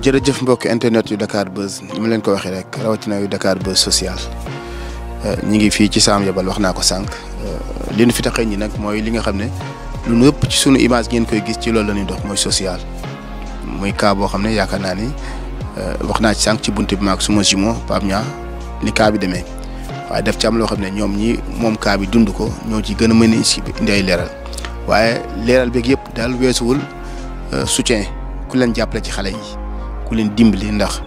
jërëjëf mbokk internet yu Dakar Buzz ni ma leen ko waxee rek rawatina yu Dakar Buzz social ñi ngi fii ci Sam Yabal wax naa ko sànq li nu fi taxee ñi nag mooy li nga xam ne lu nu ëpp ci sunu image ngeen koy gis ci loolu la ñuy dox mooy social muy cas boo xam ne yaakaar naa ni wax naa ci sànq ci buntu bi maag suma jumeau Pape Niang ni cas bi demee waaye daf ci am loo xam ne ñoom ñi moom cas bi dund ko ñoo ci gën a mën a indi ay leeral waaye leeral beeg yëpp daal weesuwul soutien ku leen jàppale ci xale yi ku leen dimbali ndax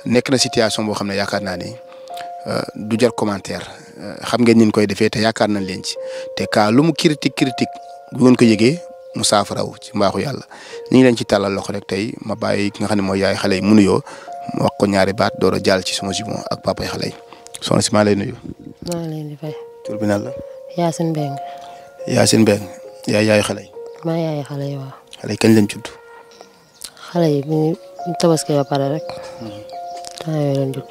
nekk na situation boo xam ne yaakaar naa ni du jar commentaire xam ngeen ni ñu koy defee te yaakaar nañ leen ci te cas lu mu critique bu ngeen ko yëgee mu saafaraw ci mbaaxu yàlla ñu ngi leen ci tàllal loxo rek tey ma bàyyi ki nga xam ne mooy yaay xale yi mu nuyoo ma wax ko ñaari baat door a jàll ci suma jumeau ak papa yi xale yi soxna si maa lay nuyu. maa ngi leen di fay. tur bi nan la. Yacine Mbengue. Yacine Mbengue yaay xale yi. maa yaay xale yi waaw. xale yi kañ lañ judd. xale yi bi ñu tabaski ba pare rek. temps yooyu lañ judd.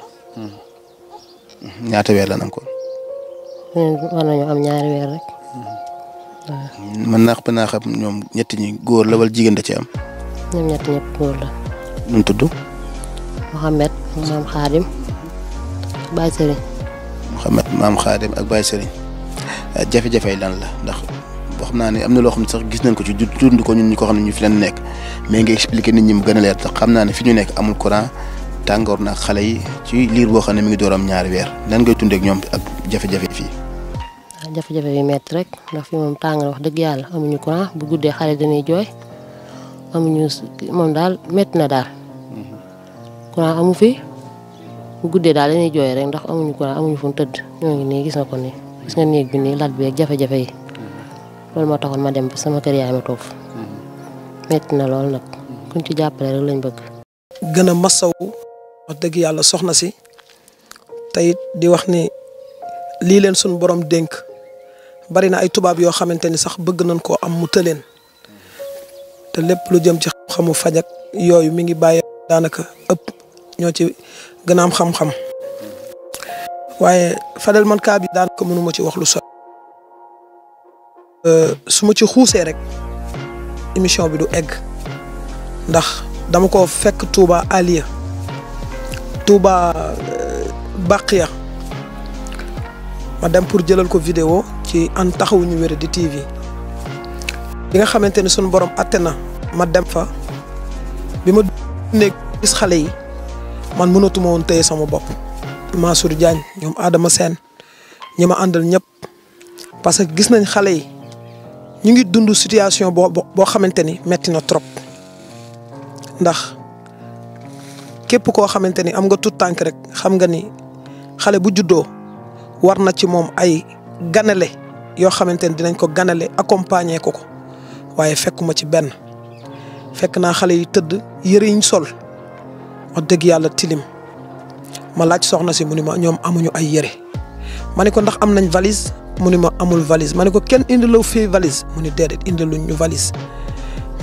ñaata weer la ko. war nañu am ñaari weer rek. waaw. mën naa xam ñoom ñetti ñi góor la wala jigéen da ci am. ñoom ñett ñëpp góor la. nu mu tudd. Mouhamed maam Khadim. Baye Serigne. Mouhamed maam Khadim ak Baye Serigne jafe-jafe yi lan la ndax boo xam naa ne am na loo xam ne sax gis nañ ko ci dund ko ñun ñi ko xam ne ñu fi leen nekk mais nga expliqué nit ñi mu gën a leer tax xam naa ne fi ñu nekk amul courant tàngoor na ak xale yi ci liir boo xam ne mi ngi door am ñaari weer lan ngay tundee ak ñoom ak jafe-jafe fii. waaw jafe-jafe yi métti rek ndax fi moom tàng na wax dëgg yàlla amuñu courant bu guddee xale dañuy jooy amuñu moom daal métti na daal courant amu fi bu guddee daal dañuy jooy rek ndax amuñu courant amuñu fu mu tëdd ñoo ngi nii gis na ko nii gis nga néeg bi nii lal bi ak jafe-jafe yi loolu moo taxoon ma dem ba sama kër yaay ma toog métti na lool nag kuñ ci jàppale rek lañ bëgg. gën a masawu wax dëgg yàlla soxna si tey di wax ni lii leen suñu borom dénk bari na ay tubaab yoo xamante ni sax bëgg nañ koo am mu tëleen te lépp lu jëm ci xam-xamu fajak yooyu mi ngi bàyyi daanaka ëpp ñoo ci gën a am xam-xam waaye Fadel man kaa bi daanaka mënuma ci wax lu sot su ma ci xuusee rek émission bi du egg ndax dama ko fekk Touba Aliya Touba Baqiya ma dem pour jëlal ko vidéo ci an taxawuñu wér di TV bi nga xamante ni suñu borom atte na ma dem fa bi ma nekk gis xale yi man mënatuma woon téye sama bopp Mansour Diagne ñoom Adama Sène ñi ma àndal ñëpp parce que gis nañ xale yi ñu ngi dund situation boo xamante ni metti na trop ndax képp koo xamante ni am nga tout tànk rek xam nga ni xale bu juddoo war na ci moom ay ganale yoo xamante ni dinañ ko ganale accompagner ko waaye fekkuma ci benn fekk naa xale yi tëdd yëre yiñ sol wax dëgg yàlla tilim ma laaj soxna si mu ni ma ñoom amuñu ay yëre ma ne ko ndax am nañ valise mu ni ma amul valise ma ne ko kenn indilaw fii valise mu ni déedéet indiluñ ñu valise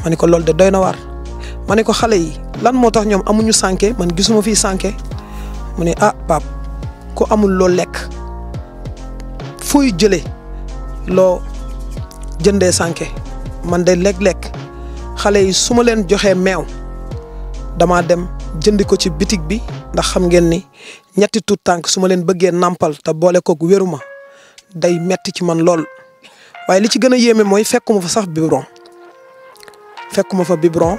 ma ne ko loolu de doy na waar ma ne ko xale yi lan moo tax ñoom amuñu sànke man gisuma fii sànke mu ne ah pap ku amul loo lekk fooy jëlee loo jëndee sànke man de lekk-lekk xale yi su ma leen joxee meew dama dem jëndi ko ci bitig bi ndax xam ngeen ni ñetti tuut tànk su ma leen bëggee nàmpal te boole koog wéruma day metti ci man lool waaye li ci gën a yéeme mooy fekkuma fa sax biberon fekkuma fa biberon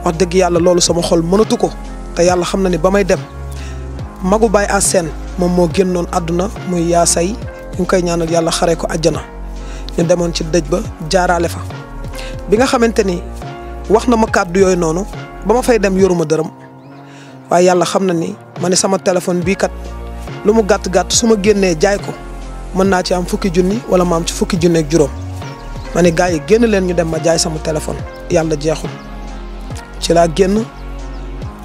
wax dëgg yàlla loolu sama xol mënatu ko te yàlla xam na ni ba may dem magu baay a seen moom moo génnoon àdduna muy yaa say ñu ngi koy ñaanal yàlla xaree ko àjjana ñu demoon ci dëj ba jaaraale fa bi nga xamante ni wax na ma kàddu yooyu noonu ba ma fay dem yoruma dërëm waaye yàlla xam na ni ma ne sama téléphone bii kat lu mu gàtt-gàtt su ma génnee jaay ko mën naa ci am fukki junni wala ma am ci fukki junni ak juróom ma ne gars yi génn leen ñu dem ma jaay sama téléphone yàlla jeexul ci laa génn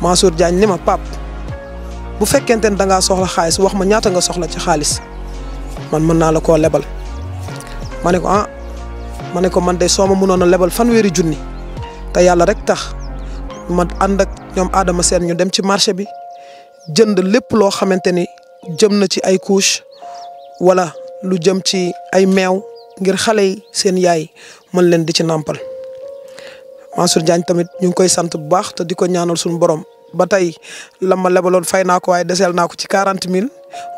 Mansour Diagne ni ma pap bu fekkente ne da ngaa soxla xaalis wax ma ñaata nga soxla ci xaalis man mën naa la koo lebal ma ne ko ma ne ko man de soo ma mënoon a lebal fanweeri junni te yàlla rek tax ma ànd ak ñoom Adama Sène ñu dem ci marché bi jënd lépp loo xamante ni jëm na ci ay couche wala lu jëm ci ay meew ngir xale yi seen yaay mën leen di ci nàmpal Mansour Diagne tamit ñu ngi koy sant bu baax te di ko ñaanal suñu borom ba tey la ma lebaloon fay naa ko waaye deseel naa ko ci 40 000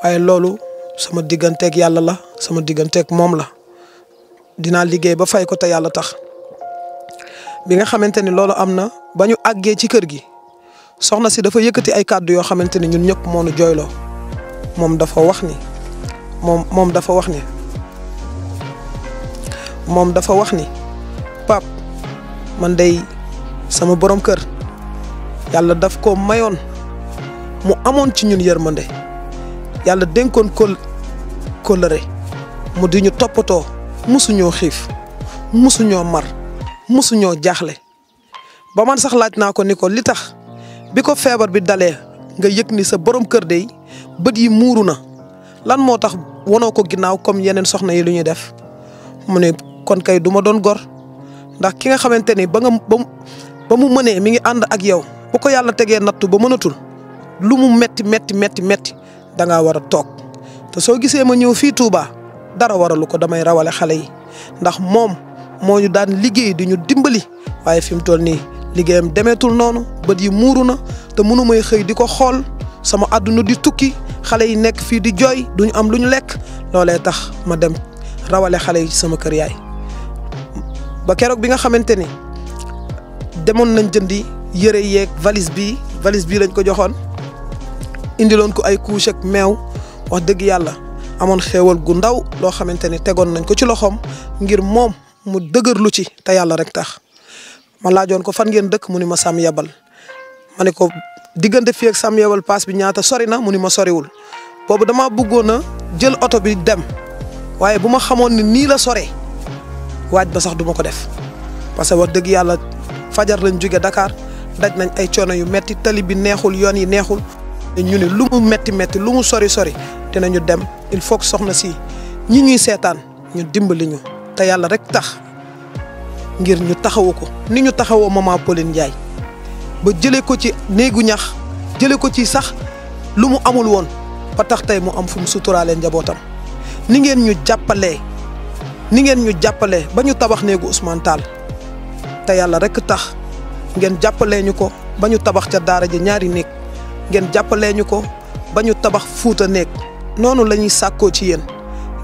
waaye loolu sama digganteeg yàlla la sama digganteeg moom la dinaa liggéey ba fay ko te yàlla tax. bi nga xamante ni loolu am na ba ñu àggee ci kër gi soxna si dafa yëkkati ay kàddu yoo xamante ni ñun ñëpp moo nu jooyloo moom dafa wax ni moom dafa wax ni Pape man day sama borom kër yàlla daf ko mayoon mu amoon ci ñun yërmande yàlla dénkoon kóllëre mu di ñu toppatoo musuñoo xiif musuñoo mar musuñoo jaaxle ba man sax laaj naa ko ni ko li tax bi ko feebar bi dalee nga yëg ni sa borom kër day bët yi muuru na lan moo tax wonoo ko ginnaaw comme yeneen soxna yi lu ñuy def mu ne kon kay du ma doon gor ndax ki nga xamante ni ba mu mënee mi ngi ànd ak yow bu ko yàlla tegee nattu ba mënatul lu mu metti da ngaa war a toog te soo gisee ma ñëw fii Touba dara waralu ko damay rawale xale yi ndax moom moo ñu daan liggéey di ñu dimbali waaye fi mu toll nii liggéeyam demeetul noonu bët yi muuru na te mënu may xëy di ko xool sama àdduna di tukki xale yi nekk fii di jooy duñu am lu ñu lekk loolee tax ma dem rawale xale yi ci sama kër yaay. ba keroog bi nga xamante ni demoon nañ jëndi yëre yeeg valise bii lañ ko joxoon indiloon ko ay couche ak meew wax dëgg yàlla amoon xéewal gu ndaw loo xamante ni tegoon nañ ko ci loxoom ngir moom mu dëgërlu ci te yàlla rek tax ma laajoon ko fan ngeen dëkk mu ni ma Sam Yabal ma ne ko diggante fii ak Sam Yabal paas bi ñaata sori na mu ni ma soriwul boobu damaa bëggoon a jël oto bi dem waaye bu ma xamoon ni nii la soree waaj ba sax duma ko def parce que wax dëgg yàlla fajar lañ jóge Dakar daj nañ ay coono yu metti tali bi neexul yoon yi neexul ñu ne lu mu metti lu mu sori dinañu dem il faut que soxna si ñi ñuy seetaan ñu dimbali ñu te yàlla rek tax ngir ñu taxawu ko ni ñu taxawoo maman Pauline Ndiaye ba jëlee ko ci néegu ñax jëlee ko ci sax lu mu amul woon ba tax tey mu am fu mu suturaalee njabootam ni ngeen ñu jàppalee ba ñu tabax néegu Ousmane Tall te yàlla rek tax ngeen jàppalee ñu ko ba ñu tabax ca daara ja ñaari néeg ngeen jàppalee ñu ko ba ñu tabax Fuuta néeg noonu la ñuy sàkkoo ci yéen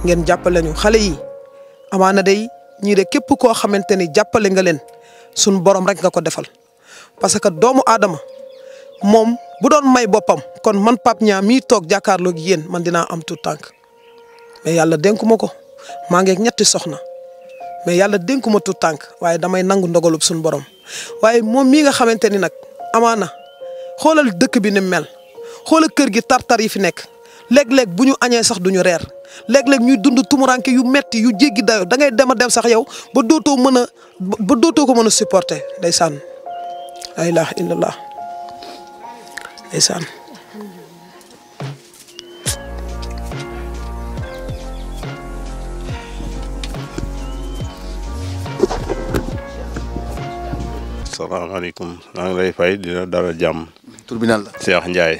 ngeen jàppale ñu xale yi amaana day ñii de képp koo xamante ni jàppale nga leen suñ borom rek nga ko defal parce que doomu aadama moom bu doon may boppam kon man Pape Niang mii toog jàkkaarloog yéen man dinaa am tout tànk mais yàlla dénkuma ko maa ngi ak ñetti soxna mais yàlla dénkuma tout tànk waaye damay nangu ndogalub suñ borom waaye moom mii nga xamante ni nag amaana xoolal dëkk bi ni mel xoolal kër gi tartar yi fi nekk léeg-léeg bu ñu añee sax duñu reer léeg-léeg ñuy dund tumuranke yu metti yu jéggi dayo da ngay dem a dem sax yow ba dootoo ko mën a supporter ndeysaan la ilaha illallah ndeysaan salaamaaleykum maa ngi lay fay dina dara jàmm. tur bi nan la. Cheikh Ndiaye.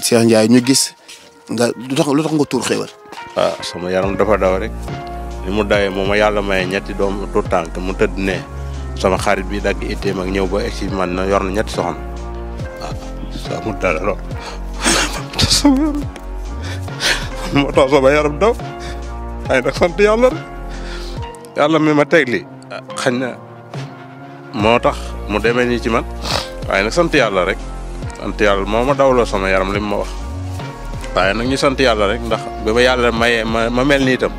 Cheikh Ndiaye ñu gis nga lu tax nga tuur xéwal. sama yaram dafa daw rek ni mu dawee moom ma yàlla maye ñetti doom tout tànk mu tëdd ne sama xarit bi dagg itteem ak ñëw ba egg si man na yor na ñetti soxna saa mu dara lool moo tax sama yaram daw ay nag sant yàlla rek yàlla mi ma teg li xañ na moo tax mu demee nii ci man waaye nag sant yàlla rek sant yàlla moo ma dawloo sama yaram li mu ma wax waaye nag ñu sant yàlla rek ndax bi ma yàlla mayee ma mel nii itam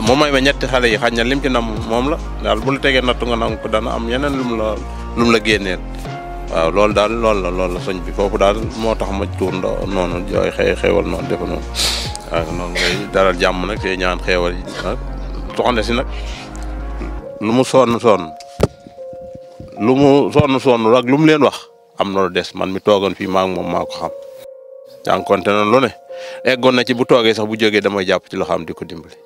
moo may ma ñetti xale yi xañ na lim ci nam moom la daal bu la tegee nattu nga nangu ko dana am yeneen lu mu la génneel waaw loolu daal loolu la sëñ bi foofu daal moo tax ma tuur noonu jooy xeewal noonu defa noonu waaw noonu ngay dalal jàmm nag te ñaan xeewal yi nag soxna si nag lu mu sonn ak lu mu leen wax am na lu des man mi toogoon fii maa ngi moom maa ko xam jànkonte na lu ne eggoon na ci bu toogee sax bu jógee damay jàpp ci loxoom di ko dimbali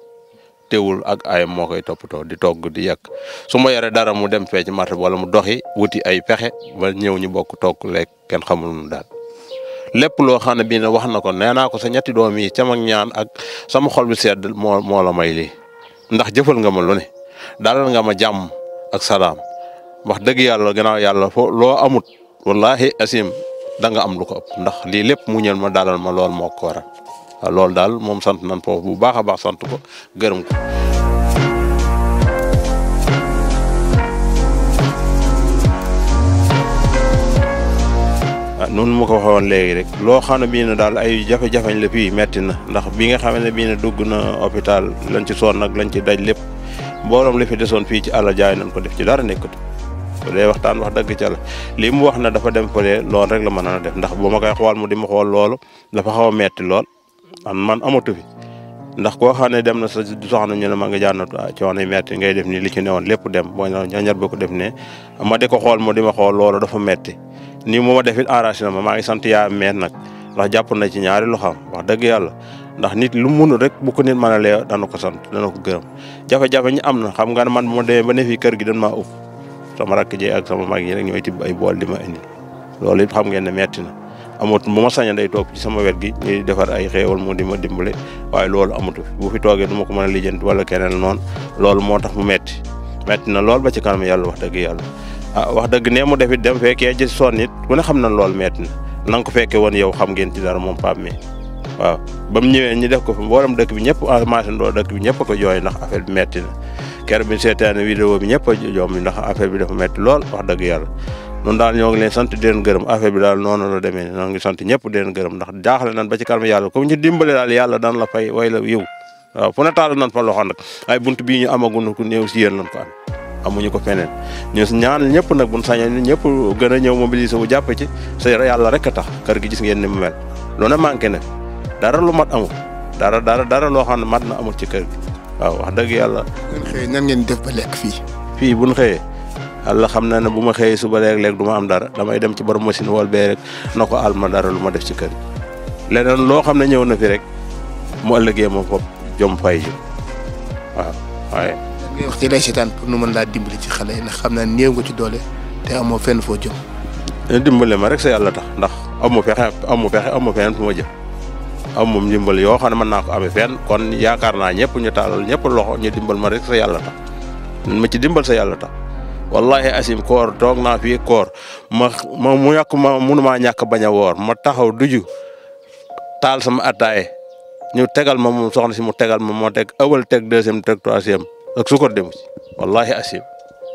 teewul ak ayam moo koy toppatoo di togg di yàq su ma yore dara mu dem fee ci marché wala mu doxi wuti ay pexe ba ñëw ñu bokk togg lekk kenn xamul nu daal lépp loo xam ne bii ne wax na ko nee naa ko sa ñetti doom yi cam ak ñaan ak sama xol bi sedd moo la may lii ndax jëfal nga ma lu ne dalal nga ma jàmm ak salaam wax dëgg yàlla gannaaw yàlla fo loo amut wallahi asim da nga am lu ko ëpp ndax lii lépp mu ñël ma dalal ma lool moo ko waral waaw loolu daal moom sant nañ foofu bu baax a baax sant ko gërëm ko. noonu ma ko waxee woon léegi rek loo xam ne bii ne daal ay jafe-jafeñ la fii metti na ndax bi nga xam ne bii ne dugg na hôpital lañ ci sonn nag lañ ci daj lépp mbooloom li fi desoon fii ci àll jaay nañ ko def ci dara nekkatu bu dee waxtaan wax dëgg ca la lii mu wax na dafa dem fële loolu rek la mën a def ndax bu ma koy xool mu di ma xool loolu dafa xaw a metti lool man amatu fi ndax koo xam ne dem na sa soxna ñu ne ma nga jaanatu coono yi metti ngay def nii li ci newoon lépp dem boo ñaar ba ko def ne ma di ko xool mu di ma xool loolu dafa metti nii mu ma def it enragé na ma maa ngi sant yaa meet nag ndax jàpp na ci ñaari loxoom wax dëgg yàlla ndax nit lu mënul rek bu ko nit mën a lee dana ko sant dana ko gërëm jafe-jafe ñi am na xam nga ne man bu ma demee ba ne fii kër gi dañ maa uf sama rakk ji ak sama mag yi rek ñooy tibb ay bool di ma indi loolu it xam ngeen ne metti na amut bu ma saña day toog ci sama wet gi ñuy defar ay xéewal mu di ma dimbale waaye loolu amatu bu fi toogee du ma ko mën a lijjanti wala keneen noonu loolu moo tax mu metti na lool ba ci kanam yàlla wax dëgg yàlla wax dëgg ne mu defit dem fekkee ci sonn it ku ne xam na loolu metti na nga ko fekkee woon yow xam ngeen ci dara moom Pape mi waaw ba mu ñëwee ñu def ko fi mboolem dëkk bi ñëpp maasandoo dëkk bi ñëpp a ko jooy ndax affaire bi metti na keroog bi seetaane vidéo bi ñëpp a joom ndax affaire bi dafa metti lool wax dëgg yàlla noonu daal ñoo ngi leen sant di leen gërëm affaire bi daal noonu la demee ñoo ngi sant ñëpp di leen gërëm ndax jaaxle nan ba ci kanam yàlla comme ñu dimbale daal yàlla daan la fay way la yiw waaw fu ne taal nan fa loxo nag ay bunt bii ñu amaguñu ko néew si yéen lañ ko am amuñu ko feneen ñu ñaan ñëpp nag buñ sañoon ñëpp gën a ñëw mobiliser wu jàpp ci sa yàlla rek a tax kër gi gis ngeen ni mu mel lu ne manqué na dara lu mat amul dara loo xam ne mat na amul ci kër gi waaw wax dëgg yàlla. ngeen xëyee nan ngeen def ba lekk fii bu ñu xëyee yàlla xam na ne bu ma xëyee suba léeg-léeg du ma am dara damay dem ci borom machine wol bee rek na ko al ma dara lu ma def ci kër gi leneen loo xam ne ñëw na fi rek mu ëllëgee ma foofu jom fay ji waaw waaye. ngay wax ci lay seetaan pour nu mën laa dimbali ci xale yi ndax xam naa néew nga ci doole te amoo fenn foo jëm. dimbale ma rek sa yàlla tax ndax amu fenn fu ma jëm am moom dimbal yoo xam ne mën naa ko amee fenn kon yaakaar naa ñëpp ñu taalal ñëpp loxo ñu dimbal ma rek sa yàlla tax ma ci dimbal sa yàlla tax wallahi asim koor toog naa fii koor ma mu yàq ma mënumaa ñàkk bañ a woor ma taxaw duju taal sama attaaye ñu tegal ma moom soxna si mu tegal ma moo teg awal teg deuxième teg troisième ak sukar demu ci wallahi asim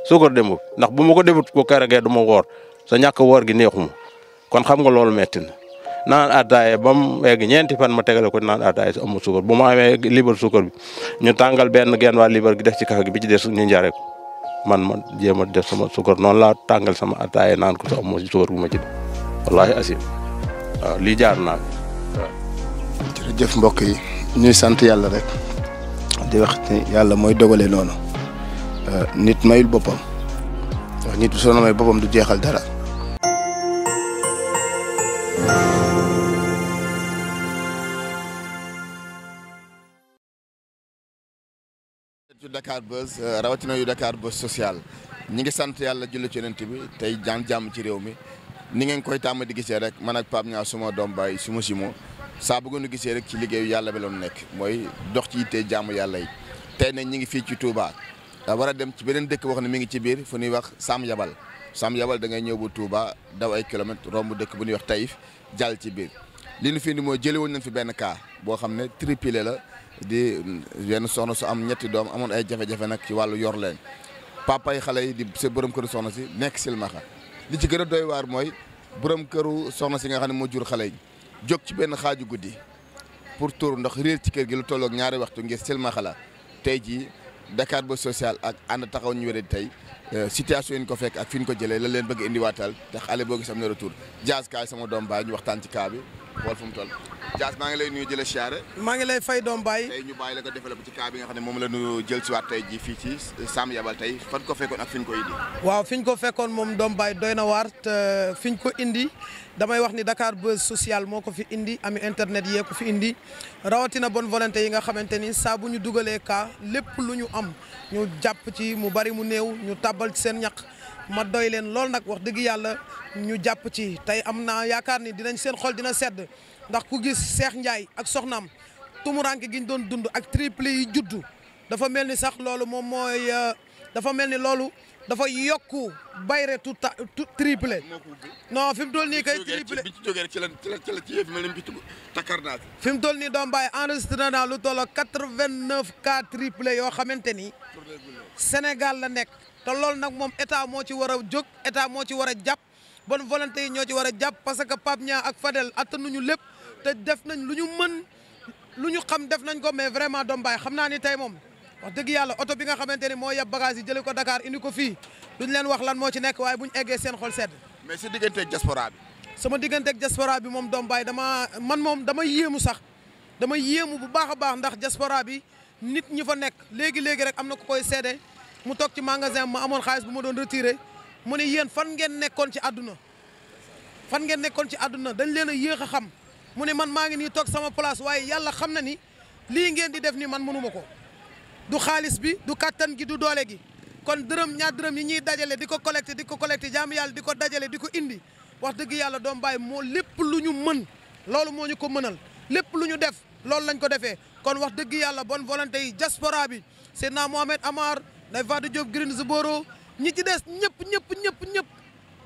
sukar demu ndax bu ma ko defut ko keragee du ma woor sa ñàkk woor gi neexuma kon xam nga loolu metti na naan attaaye ba mu egg ñeenti fan ma tegale ko naan attaaye si amul sukar bu ma amee libar sukar bi ñu tàngal benn genn waa libar gi def ci kafe gi bi ci des ñu njare ko man jéem a def sama sukar noonu laa tàngal sama attaaye naan ko sa amul sukar bu ma ci def wallahi asim waaw lii jaar naa waaw. jërëjëf mbokk yi ñuy sant yàlla rek di wax ni yàlla mooy dogale noonu nit mayul boppam wax nit soo may boppam du jeexal dara. yu Dakar Buzz rawatina yu Dakar Buzz social ñi ngi sant yàlla julli ci yonent bi tey jaan jàmm ci réew mi ni ngeen koy tàmm di gisee rek man ak Pape Niang suma doom baay suma simo saa bëggoon a gisee rek ci liggéeyu yàlla bi la nekk mooy dox ci yitte jàmm yàlla yi tey nag ñi ngi fii ci Touba war a dem ci beneen dëkk wax ne mi ngi ci biir fu ñuy wax Sam Yabal da ngay ñëw bu Touba daw ay kilomètres romb dëkk bu ñuy wax Taïf jàll ci biir li ñu fi indi mooy jëlee woon nañ fi benn cas boo xam ne triplé la di yenn soxna su am ñetti doom amoon ay jafe-jafe nag ci wàllu yor leen papa yi xale yi di sa borom këru soxna si nekk silmaxa li ci gën a doy waar mooy borom këru soxna si nga xam ne moo jur xale yi jóg ci benn xaaju guddi pour tuur ndox réer ci kër gi lu tolloog ñaari waxtu ngir silmaxa la tey jii Dakar Buzz social ak ànd taxaw ñu wéré tey situation yi ñu ko fekk ak fi ñu ko jëlee la leen bëgg indiwaatal te xale boo gis am na retour Diaz kaay sama doom baay ñu waxtaan ci cas bi xool fu mu toll Diaz maa ngi lay nuyu jëlee siyaare maa ngi lay fay doom baay tey ñu bàyyi la ko développé ci cas bi nga xam ne moom la ñu jël si waat tey ji fii ci Sam Yabal tey fan ko fekkoon ak fi ñu ko indi waaw fi ñu ko fekkoon moom doom baay doy na waar te fi ñu ko indi damay wax ni Dakar Buzz social moo ko fi indi ami internet yee ko fi indi rawatina bonne volonté yi nga xamante ni saa bu ñu dugalee cas lépp lu ñu am ñu jàpp ci mu bari mu néew ñu tàbbal ci seen ñaq ma doy leen lool nag wax dëgg yàlla ñu jàpp ci tey am naa yaakaar ni dinañ seen xol dina sedd ndax ku gis Cheikh Ndiaye ak soxnaam tumuranke gi ñu doon dund ak triplé yi juddu dafa mel ni sax loolu moom mooy dafa mel ni loolu dafa yokku bayre tout triplé. non fi mu toll nii kay triplé bi ci jógee rek ci la ci yëf mel ni mbitu takkarnaat. fi mu toll nii doom baay enregistré naa lu toll 89 cas triplé yoo xamante ni Sénégal la nekk te loolu nag moom état moo ci war a jóg état moo ci war a jàpp bonne volonté yi ñoo ci war a jàpp parce que Pape Niang ak Fadel attanuñu lépp te def nañ lu ñu mën lu ñu xam def nañ ko mais vraiment doom baay xam naa ni tey moom wax dëgg yàlla oto bi nga xamante ni moo yeb bagage yi jëlee ko Dakar indi ko fii duñ leen wax lan moo ci nekk waaye buñ eggee seen xol sedd. mais sa digganteeg diaspora bi. sama digganteeg diaspora bi moom doom baay dama yéemu sax dama yéemu bu baax a baax ndax diaspora bi nit ñi fa nekk léegi rek am na ku koy seede mu toog ci magasin ma amoon xaalis bu ma doon retiré mu ne yéen fan ngeen nekkoon ci àdduna dañ leen a yéex a xam mu ne man maa ngi nii toog sama place waaye yàlla xam na ni lii ngeen di def ni man mënuma ko du xaalis bi du kattan gi du doole gi kon dërëm ñaar dërëm yi ñuy dajale di ko collecté jaamu yàlla di ko dajale di ko indi wax dëgg yàlla doom baay moo lépp lu ñu mën loolu moo ñu ko mënal lépp lu ñu def loolu lañ ko defee kon wax dëgg yàlla bonne volonté yi diaspora bi Seydina Mohamed Amar Ndeye Fatou Diop Greensboro ñi ci des ñëpp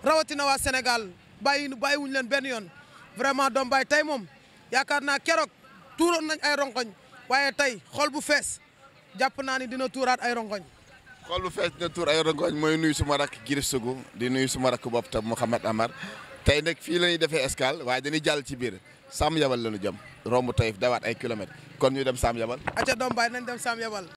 rawatina waa Sénégal bàyyiwuñu leen benn yoon vraiment doom baay tey moom yaakaar naa keroog tuuroon nañ ay rongoñ waaye tey xol bu fees jàpp naa ni dina tuuraat ay rongoñ. xol bu fees dina tuur ay rongoñ mooy nuyu suma rakk Gris Sougou di nuyu suma rakk bopp tam Mouhamed Amar tey nag fii la ñuy defee escale waaye dañuy jàll ci biir Sam Yabal la ñu jëm romb Taïf dawaat ay kilomètres kon ñu dem Sam Yabal. acca doom baay nañ dem Sam Yabal.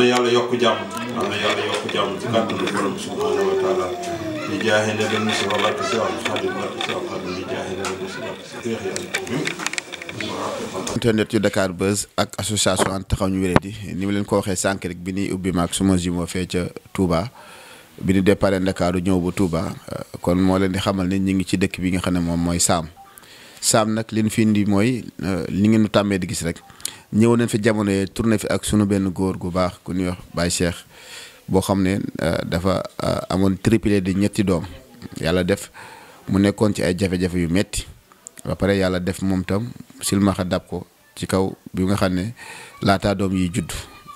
na yàlla yokk jàmm yal na yàlla yokk jàmm ci kàttanu borom subhanahu wa taala di jaaxe ne dañ si barke si am xaadim barke si am xaadim di jaaxe ne dañ si barke si féex yàlla internet yu Dakar Buzz ak association Ànd Taxawu Ñu Wéradi ni ma leen ko waxee sànq rek bi ñuy ubbi maag suma jumeau fee ca Touba bi ñu déparé Ndakaaru ñëw ba Touba kon moo leen di xamal ne ñu ngi ci dëkk bi nga xam ne moom mooy Saam nag li ñu fi indi mooy li ngeen tàmmee di gis rek ñëw nañ fi jamono yee tourné fi ak sunu benn góor gu baax ku ñuy wax Baye Cheikh boo xam ne dafa amoon triplé di ñetti doom yàlla def mu nekkoon ci ay jafe-jafe yu metti ba pare yàlla def moom tam silmaxa dab ko ci kaw bi nga xam ne laataa doom yi judd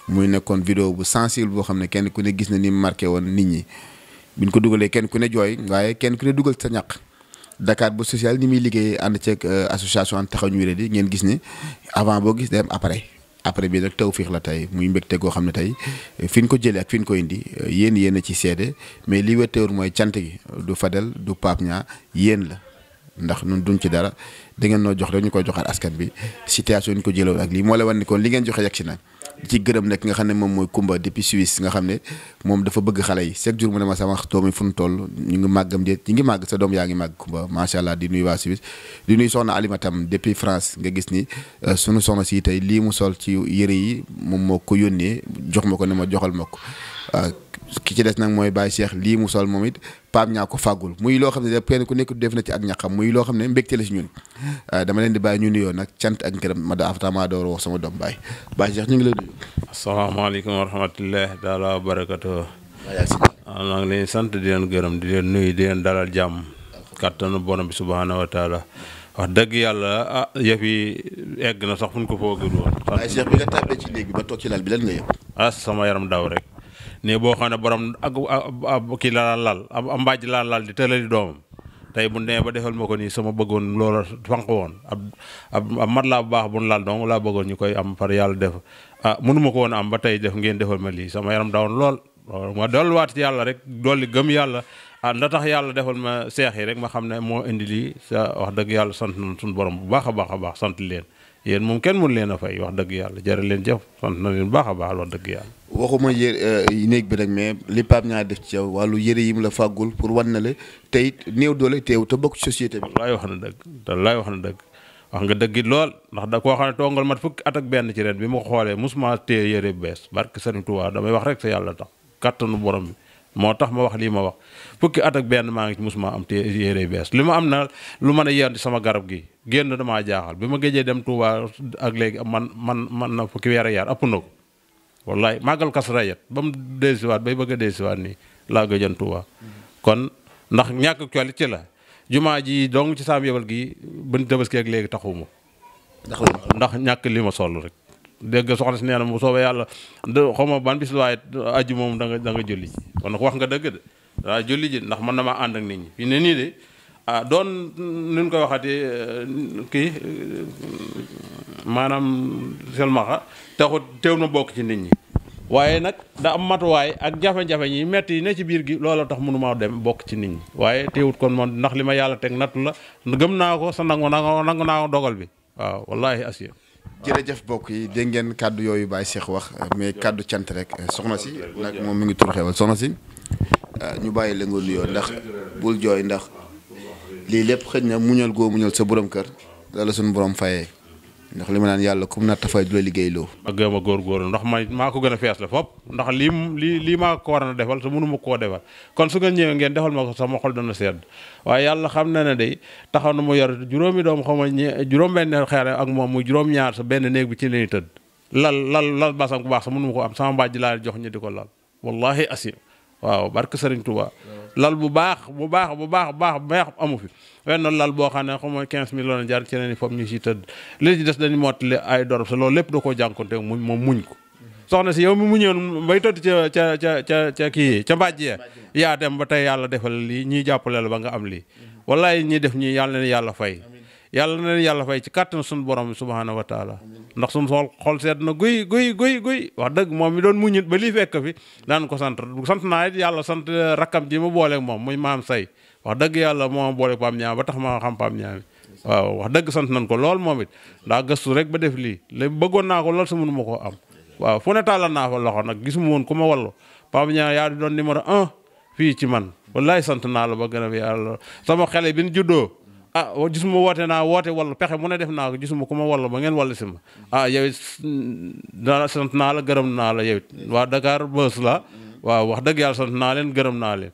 muy nekkoon vidéo bu sensible boo xam ne kenn ku ne gis na ni marqué woon nit ñi biñ ko dugalee kenn ku ne jooy waaye kenn ku ne dugal sa ñaq Dakar Buzz social ni muy liggéey ànd ceeg association Ànd Taxawu Ñu Wéradi ngeen gis ne avant boo gis day am après bi nag tawfiix la tey muy mbégte goo xam ne tey fi ñu ko jëlee ak fi ñu ko indi yéen a ci seede mais li wétteewul mooy cant gi du Fadel du Pape Niang yéen la ndax ñun duñ ci dara da ngeen noo jox rek ñu koy joxaat askan bi situation ñu ko jëloon ak lii moo la wan ni kon li ngeen joxe yegg si na di ci gërëm nag nga xam ne moom mooy Kumba depuis Suisse nga xam ne moom dafa bëgg xale yi chaque jour mu ne ma sama doom yi fu ñu toll ñu ngi màggam déet ñu ngi màgg sa doom yaa ngi màgg Kumba macha allah di nuyu waa Suisse di nuyu soxna Alimatam depuis France nga gis ni sunu soxna si tey lii mu sol ci yëre yi moom moo ko yónnee jox ma ko ne ma joxal ma ko ki ci des nag mooy Baye Cheikh lii mu sol moom it Pape Niang ko fàggul muy loo xam ne kenn ku nekk def na ci ak ñaxam muy loo xam ne mbégte la si ñun dama leen di bàyyi ñu nuyoo nag cant ak ngërëm ma da aftamaa door wax sama doom Baye Cheikh ñu ngi lay nuyu. asalaamaaleykum wa rahmatullahi taala wa barakatuh. maa ngi leen sant di leen gërëm di leen nuyu di leen dalal jàmm kattanu borom bi subhanahu wa taala wax dëgg yàlla yëf yi egg na sax fu ñu ko foogul woon. Baye Cheikh bi nga tàbbee ci néeg bi ba toog ci lal bi lan nga yëg. sama yaram daw rek. ne boo xam ne borom ak kii la lal am mbaaj la lal di tëlali doomam tey bu nee ba defal ma ko nii sama bëggoon loola fanq woon ab mat laa bu baax bu nu lal donc laa bëggoon ñu koy am par yàlla def mënuma ko woon am ba tey def ngeen defal ma lii sama yaram dawoon lool ma dolliwaat ci yàlla rek dolli gëm yàlla nda tax yàlla defal ma seex yi rek ma xam ne moo indi lii sa wax dëgg yàlla sant na suñu borom bu baax a baax sant leen yéen moom kenn mun leen a fay wax dëgg yàlla jërë leen jëf sant na leen baax a baax wax dëgg yàlla. waxuma néeg bi rek mais li Pape Niang def ci yow wàllu yëre yi mu la fàggul pour wan na la tey néew doole teew te bokk ci société bi. wallaay wax na dëgg wax nga dëgg it lool ndax da koo xam ne tongal mat fukki at ak benn ci ren bi ma ko xoolee mosuma téye yëre bu bees barke Sëriñ Tuubaa damay wax rek sa yàlla tax kattanu borom bi moo tax ma wax lii ma wax fukki at ak benn maa ngi ci mosuma am téye yëre bees li ma am na lu mën a yéen sama garab gi génn damaa jaaxal bi ma géejee dem Touba ak léegi man na fukki weer a yaar ëpp na ko wallaay màggal kas rayet ba mu deesiwaat bay bëgg a deesiwaat nii laa gëjoon Touba kon ndax ñàkk col ci la jumaa ji dong ci Saam Yabal gi bañ Tabaski ak léegi taxuma ndax ñàkk li ma sol rek dégg soxna si nee na mu soobee yàlla xaw ma ban bis waaye aju moom da nga julli ji kon nag wax nga dëgg de daa julli ji ndax man na maa ànd ak nit ñi fi ne nii de doon nuñ koy waxati kii maanaam selmaxa taxut teew na bokk ci nit ñi waaye nag da am matuwaay ak jafe-jafe yi metti yi ne ci biir gi loolu tax mënumaa dem bokk ci nit ñi waaye teewut kon moom ndax li ma yàlla teg nattu la gëm naa ko sa nangu naa ko dogal bi waaw wallahi asiya jërëjëf mbokk yi dégg ngeen kàddu yooyu Baye Cheikh wax mais kàddu cant rek soxna si nag moom mi ngi tur xewal soxna si ñu bàyyi la nga nuyoo ndax bul jooy ndax lii lépp xëj na muñal goo muñal sa borom kër la suñu borom fayee ndax li ma naan yàlla comme natt fay du la liggéey loo ak gëm a góorgóorlu ndax maa ko gën a fees la fop ndax lii maa ko war na defal te mënuma koo defal kon su ngeen ñëwee ngeen defal ma ko sama xol dana sedd waaye yàlla xam na ne day taxaw na mu yor juróomi doom xaw ma juróom-benn xeere ak moom muy juróom-ñaar sa benn néeg bi ci lañuy tëdd lal basam bu baax sa mënuma ko am sama mbàjj laa jox ñu di ko lal wallahi asim waaw barke Sëriñ Tuubaa lal bu baax amu fi wenn lal boo xam ne xam nga 15 000 la jar ci leen foofu ñu si tëdd li ci des dañuy mottali ay dorob sa loolu lépp da koo jànkonte moom muñ ko soxna si yow mi mu ñëwoon bay tëdd ca kii ca mbàjj yaa dem ba tey yàlla defal lii ñiy jàppale la ba nga am lii wallaay ñi def ñi yàlla na leen yàlla fay ci kàttan suñu borom bi subhaanahu wa taala ndax suñu xol seet na guy wax dëgg moom mi doon muñit ba lii fekk fi daan ko sant naa it yàlla sant rakkam ji ma booleeg moom muy maam say wax dëgg yàlla moo ma booleeg Pape Niang ba tax ma xam Pape Niang waaw wax dëgg sant nañ ko lool moom it daa gëstu rek ba def lii léegi bëggoon naa ko lool sa mënu ma koo am waaw fu ne tàllal naa fa loxo nag gisuma woon ku ma wallu Pape Niang yaa di doon numéro 1 fii ci man wallaay sant naa la ba gën a yàlla sama xale bi ñu juddoo gisuma woote wallu pexe mu ne def naa ko gisuma ku ma wallu ba ngeen wallu si ma yow it dana sant naa la gërëm naa la yow it waa Dakar Buzz la waaw wax dëgg yàlla sant naa leen gërëm naa leen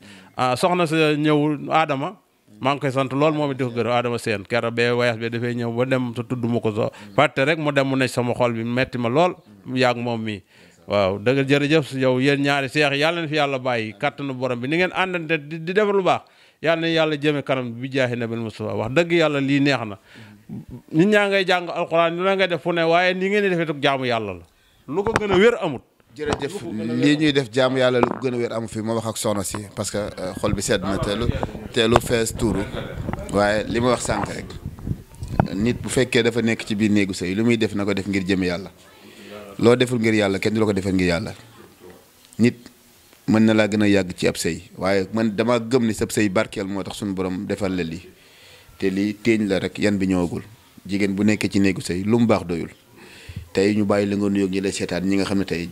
soxna sa ñëw Adama maa ngi koy sant lool moom it di ko gërëm Adama Sène kera bee wayaas bi dafay ñëw ba dem sa tudd ma ko so fàtte rek mu dem mu nekk sama xol bi metti ma lool yàgg moom mii waaw dëgg jërëjëf yow yéen ñaari seex yàlla na fi yàlla bàyyi kàttanu borom bi ni ngeen àndante di def lu baax yàlla na yàlla jëme kanam bi jaahi nabil Mustafa wax dëgg yàlla lii neex na nit ñaa ngay jàng alxuraan ñu la ngay def fu ne waaye ni ngeen di defee toog jaamu yàlla la lu ko gën a wér amut jërëjëf lii ñuy def jaamu yàlla lu ko gën a wér amu fi ma wax ak soxna si parce que xol bi sedd na teelu fees tuuru waaye li ma wax sànq rek nit bu fekkee dafa nekk ci biir néegu sëy lu muy def na ko def ngir jëme yàlla loo deful ngir yàlla kenn du la ko defal ngir yàlla nit mën na laa gën a yàgg ci ab sëy waaye man dama gëm ni sab sëy barkeel moo tax suñu borom defal la lii te lii téeñ la rek yan bi ñëwagul jigéen bu nekkee ci néegu sëy lu mu baax doyul tey ñu bàyyi la nga nuyoog ñi lay seetaan ñi nga xam ne tey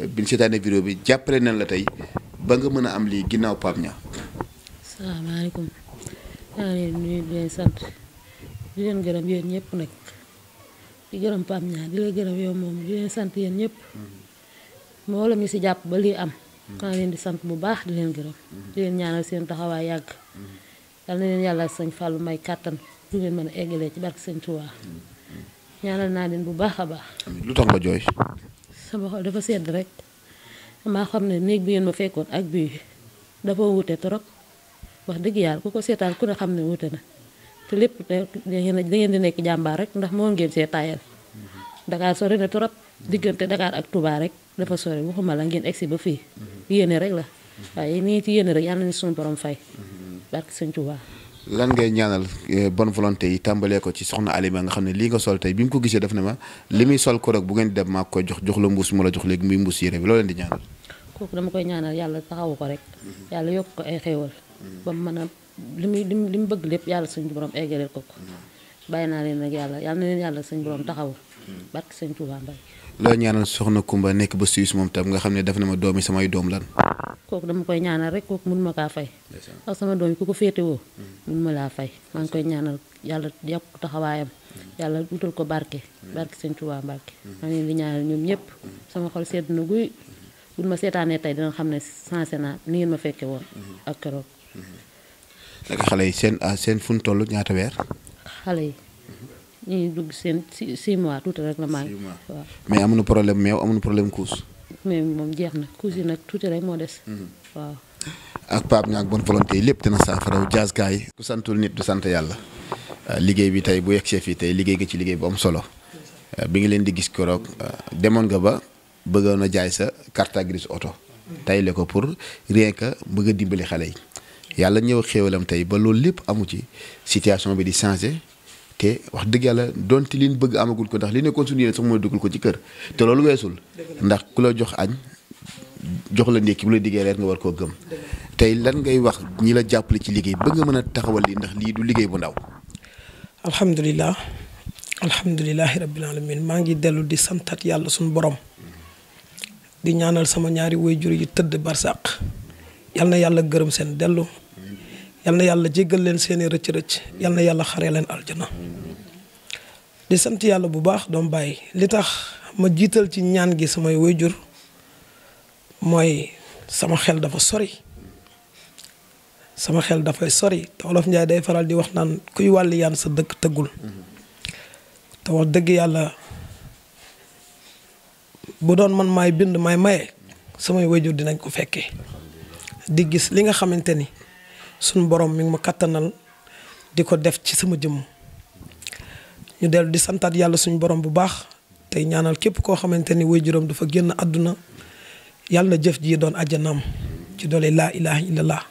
biñ seetaanee vidéo bi jàppale nañ la tey ba nga mën a am lii ginnaaw Pape Niang. salaamaaleykum maa ngi leen di nuyu di leen sant di leen gërëm yéen ñëpp nag di gërëm Pape Niang di leen gërëm yow moom di leen sant yéen ñëpp mbooloo mi si jàpp ba lii am maa ngi leen di sant bu baax di leen gërëm di leen ñaanal seen taxawaay yàgg yal na leen yàlla sëñ Fallou may kàttan du ngeen mën a eggalee ci barke sëñ Touba ñaanal naa leen bu baax a baax. lu tax nga jooy. sama xol dafa sedd rek maa xam ne néeg bi ngeen ma fekkoon ak bii dafa wute trop wax dëgg yàlla ku ko seetaan ku ne xam ne wute na te lépp da ngeen di nekk jàmbaar rek ndax moo ngeen see taayal Dakar sori na trop diggante Dakar ak Touba rek dafa sori waxuma la ngeen egsi ba fii yéene rek la waaye nii ci yéene rek yàlla na suñu borom fay barke sëñ Touba. lan ngay ñaanal bonne volonté yi tàmbalee ko ci soxna Alima nga xam ne lii nga sol tey bi mu ko gisee daf ne ma li muy sol ko rek bu ngeen dem maa koy jox la mbuus mu la jox léegi muy mbuus yére bi loo leen di ñaanal. kooku dama koy ñaanal yàlla taxawu ko rek yàlla yokk ko ay xéewal ba mu mën a li mu bëgg lépp yàlla suñu borom eggaleel ko bàyyi naa leen nag yàlla na leen yàlla suñu borom taxawu barke sëñ Touba Mbaye. loo ñaanal soxna Kumba nekk ba Suisse moom tam nga xam ne daf ne ma doomi samay doom lan. kooku dama koy ñaanal rek kooku mun ma kaa fay ak sama doom yi ku ko féetewoo mun ma laa fay maa ngi koy ñaanal yàlla yokk taxawaayam yàlla wutal ko barke sëñ Touba Mbacke maa ngi leen di ñaanal ñoom ñëpp sama xol sedd na guy buñ ma seetaanee tey dina xam ne sensé naa ni ngeen ma fekke woon ak keroog. naka xale yi seen fu ñu toll ñaata weer. xale yi ñu ngi dugg seen 6 mois tuuti rek la maa ngi waaw. mais amuñu problème meew amuñu problème couche. mais moom jeex na couche yi nag tuuti rek moo des. waaw. ak Pape Niang ak bonne volonté yi lépp dina saafara Diaz gars yi. ku santul nit du sant yàlla. liggéey bi tey bu yegsee fii tey liggéey nga ci liggéey bu am solo. bi nga leen di gis keroog demoon nga ba bëggoon a jaay sa carte grise oto. tay le ko pour rien que bëgg a dimbali xale yi. yàlla ñëw xéewalam tey ba loolu lépp amu ci situation bi di changé. te wax dëgg yàlla donte liñ bëgg amagul ko ndax li nekkoon suñu yéene sax mooy dugal ko ci kër te loolu weesul ndax ku la jox añ jox la ndékki bu la diggee reer nga war koo gëm tey lan ngay wax ñi la jàppale ci liggéey ba nga mën a taxawal lii ndax lii du liggéey bu ndaw. alhamdulilahi rabbil alamin maa ngi dellu di santat yàlla suñu borom di ñaanal sama ñaari waajur yi tëdd barsàq yal na yàlla gërëm seen dellu yal na yàlla jéggal leen seeni rëcc-rëcc yal na yàlla xaree leen aljana di sant yàlla bu baax doom bàyyi li tax ma jiital ci ñaan gi samay waajur mooy sama xel dafa sori te Wolof Njaay day faral di wax naan kuy wàlli yaan sa dëkk tëggul te wax dëgg yàlla bu doon man maay bind maay maye samay waajur dinañ ko fekkee di gis li nga xamante ni suñu borom mi ngi ma kattanal di ko def ci sama jëmm ñu dellu di santaat yàlla suñu borom bu baax tey ñaanal képp koo xamante ni waajuram dafa génn àdduna yàlla na jëf ji doon àjjanaam ci doole laa ilaha illallah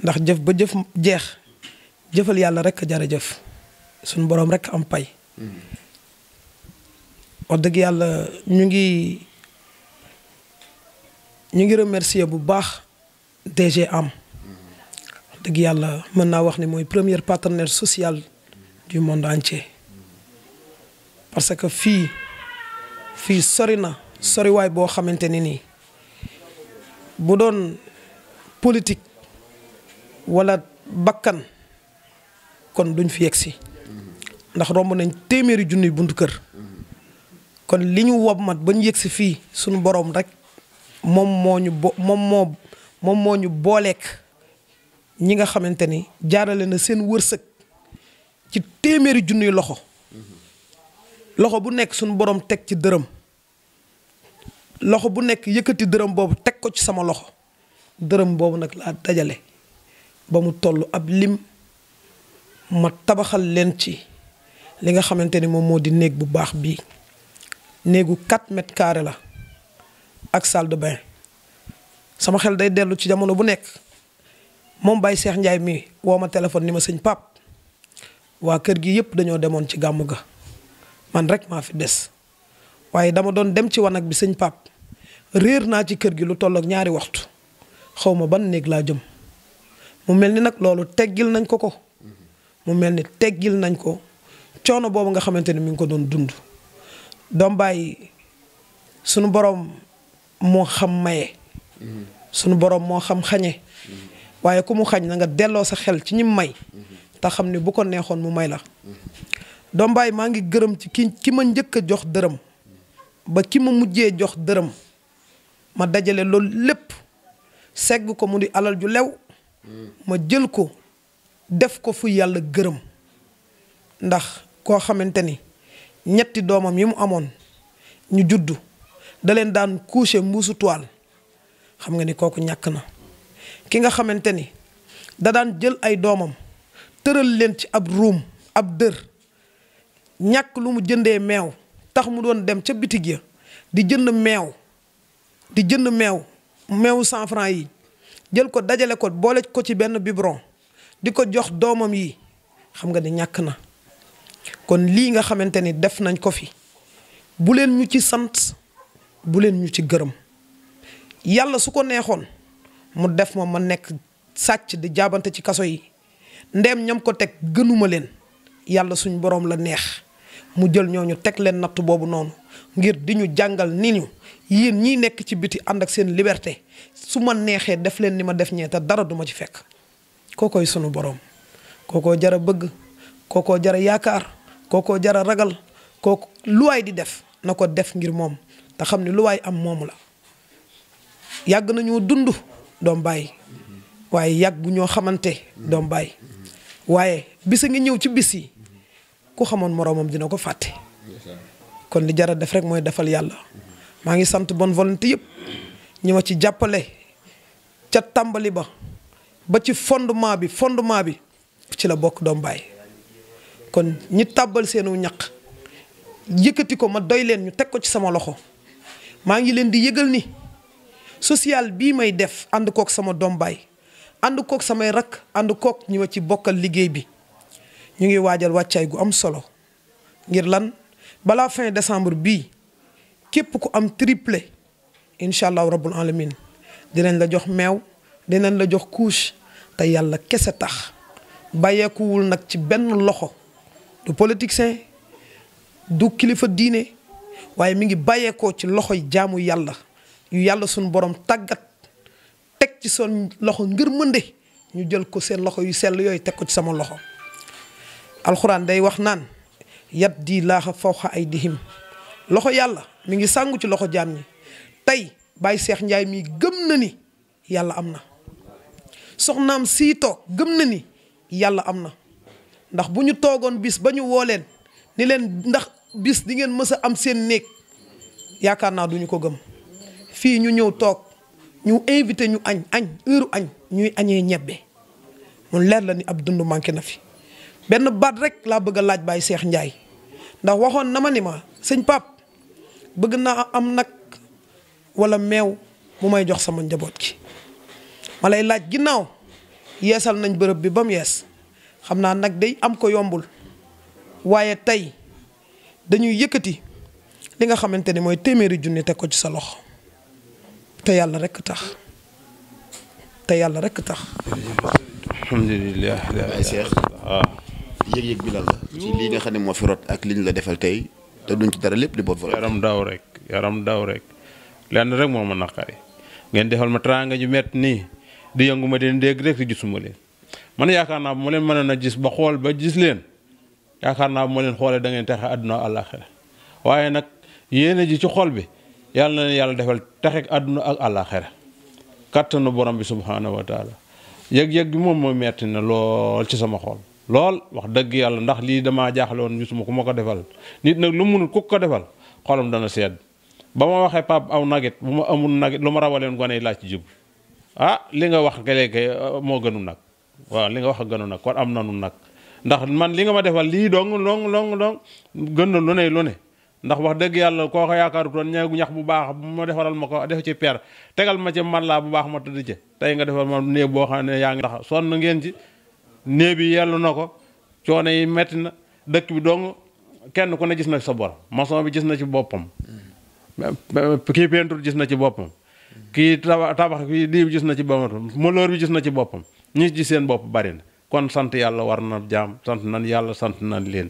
ndax jëf ba jëf jeex jëfal yàlla rek jara jëf suñu borom rek am pay wax dëgg yàlla ñu ngi remercier bu baax DG Am dëgg yàlla mën naa wax ni mooy premier partenaire social du monde entier parce que fii sori na soriwaay boo xamante ne nii bu doon politique wala bakkan kon duñ fi yegsi ndax romb nañ téeméeri junni buntu kër kon li ñu wobmat ba ñu yegsi fii suñu boroom rek moom moo ñu booleek ñi nga xamante ni jaarale na seen wërsëg ci téeméeri junniy loxo bu nekk suñu boroom teg ci dërëm loxo bu nekk yëkkati dërëm boobu teg ko ci sama loxo dërëm boobu nag laa dajale ba mu toll ab lim ma tabaxal leen ci li nga xamante ni moom moo di néeg bu baax bii néegu 4 mètres carrés la ak salle de bain sama xel day dellu ci jamono bu nekk moom Baye Cheikh Ndiaye mi woo ma téléphone ni ma sëñ Pape waa kër gi yëpp dañoo demoon ci gàmmu ga man rek maa fi des waaye dama doon dem ci wanag bi sëñ Pape réer naa ci kër gi lu toll ak 2 waxtu xaw ma ban néeg laa jëm mu mel ni nag loolu teggil nañ ko ko mu mel ni teggil nañ ko coono boobu nga xamante ni mi ngi ko doon dund doom bàyyi sunu boroom moo xam maye sunu boroom moo xam xañe waaye ku mu xañ na nga delloo sa xel ci ñi may te xam ni bu ko neexoon mu may la doom bàyyi maa ngi gërëm ci ki ma njëkk a jox dërëm ba ki ma mujjee jox dërëm ma dajale loolu lépp segg ko mu di alal ju lew ma jël ko def ko fu yàlla gërëm ndax koo xamante ni ñetti doomam yi mu amoon ñu juddu da leen daan coucher mbuusu toile xam nga ni kooku ñàkk na ki nga xamante ni da daan jël ay doomam tëral leen ci ab ruum ab dër ñàkk lu mu jëndee meew tax mu doon dem ca bitig ya di jënd meew meewu 100 francs yi jël ko dajale ko boole ko ci benn biberon di ko jox doomam yi xam nga ni ñàkk na kon lii nga xamante ni def nañ ko fi bu leen ñu ci sant bu leen ñu ci gërëm yàlla su ko neexoon mu def ma nekk sàcc di jaabante ci kaso yi ndeem ñam ko teg gënuma leen yàlla suñ boroom la neex mu jël ñooñu teg leen natt boobu noonu ngir di ñu jàngal ni ñu yéen ñii nekk ci biti ànd ak seen liberté su ma neexee def leen ni ma def ñee te dara duma ci fekk kookoy sunu boroom kookoo jara bëgg kookoo jara yaakaar kookoo jara ragal kooku lu waay di def na ko def ngir moom te xam ni lu waay am moomu la yàgg nañoo dund doom bàyyi waaye yàgg ñoo xamante doom bàyyi waaye bisa ngi ñëw ci bis yi ku xamoon moroomam dina ko fàtte kon li jara def rek mooy defal yàlla maa ngi sant bonne volonté yëpp ñi ma ci jàppale ca tàmbali ba ci fondement bi ci la bokk doom bàyyi kon ñi tàbbal seenu ñaq yëkkati ko ma doy leen ñu teg ko ci sama loxo maa ngi leen di yëgal ni social bii may def ànd kook sama doom baay ànd kook samay rakk ànd kook ñi ma ci bokkal liggéey bi ñu ngi waajal wàccaay gu am solo ngir lan balaa fin décembre bii képp ku am triplé incha allahu rabbul alamin dinañ la jox meew dinañ la jox couche te yàlla kese tax bàyyeekuwul nag ci benn loxo du politicien du kilifa diine waaye mi ngi bàyyeekoo ci loxoy jaamu yàlla yu yàlla suñu borom tàggat teg ci seen loxo ngir mënde ñu jël ko seen loxo yu sell yooyu teg ko ci sama loxo alxuraan day wax naan yat di laaxa fawxa ay dihim loxo yàlla mi ngi sàngu ci loxo jaam ñi tey Baye Cheikh Ndiaye mii gëm na ni yàlla am na soxnaam sii toog gëm na ni yàlla am na ndax bu ñu toogoon bis ba ñu woo leen ni leen ndax bis di ngeen mës a am seen néeg yaakaar naa duñu ko gëm fii ñu ñëw toog ñu invité ñu añ heure añ ñuy añee ñebbe mun leer la ni ab dund manqué na fi benn baat rek laa bëgg a laaj Baye Cheikh Ndiaye ndax waxoon na ma ni ma sëñ Pape bëgg naa am nag wala meew mu may jox sama njaboot gi ma lay laaj ginnaaw yeesal nañ bërëb bi ba mu yees xam naa nag day am ko yombul waaye tey dañuy yëkkati li nga xamante ni mooy 100 junni teg ko ci sa loxo te yàlla rekk tax alhamdulilah Baye Cheikh yëg-yëg bi lan la ci lii nga xam ne moo fi rot ak liñ la defal tey te duñ ci dara lépp di bot vol yaram daw rek yaram daw rek lenn rek moo ma naqari ngeen defal ma teraanga ju mett nii di yëngu ma den dégg rek te gisuma leen man yaakaar naa bu ma leen mënoon a gis ba xool ba gis leen yaakaar naa bu ma leen xoolee da ngeen texe àdduna àllaaxira waaye nag yéene ji ci xol bi yàlla na leen yàlla defal texek àdduna ak àllaaxira kattanu borom bi subhaanahu wa taala yëg-yëg gi moom moo metti na lool ci sama xol lool wax dëgg yàlla ndax lii damaa jaaxle woon gisuma ku ma ko defal nit nag lu munul ku ko defal xolam dana sedd ba ma waxee pap aw nagit bu ma amul nagit lu ma rawaleen gone yi laaj ci jub li nga wax léegi moo gënu nag waaw li nga wax a gënu nag kon am nanu nag ndax man li nga ma defal lii dong gën na lu ne ndax wax dëgg yàlla koo ko yaakaarutoon ñeegu ñax bu baax bu ma defaral ma ko def ci per tegal ma ci man laa bu baax ma tëdd ci tey nga defal ma néeg boo xam ne yaa ngi tax sonn ngeen ci néeg bi yellu na ko coono yi metti na dëkk bi dong kenn ku ne gis na ci sa bor maçon bi gis na ci boppam kii peinture gis na ci boppam kii tabax kii lii gis na ci boppam molóor bi gis na ci boppam ñi ci seen bopp bari na kon sant yàlla war na jaam sant nan yàlla sant nan leen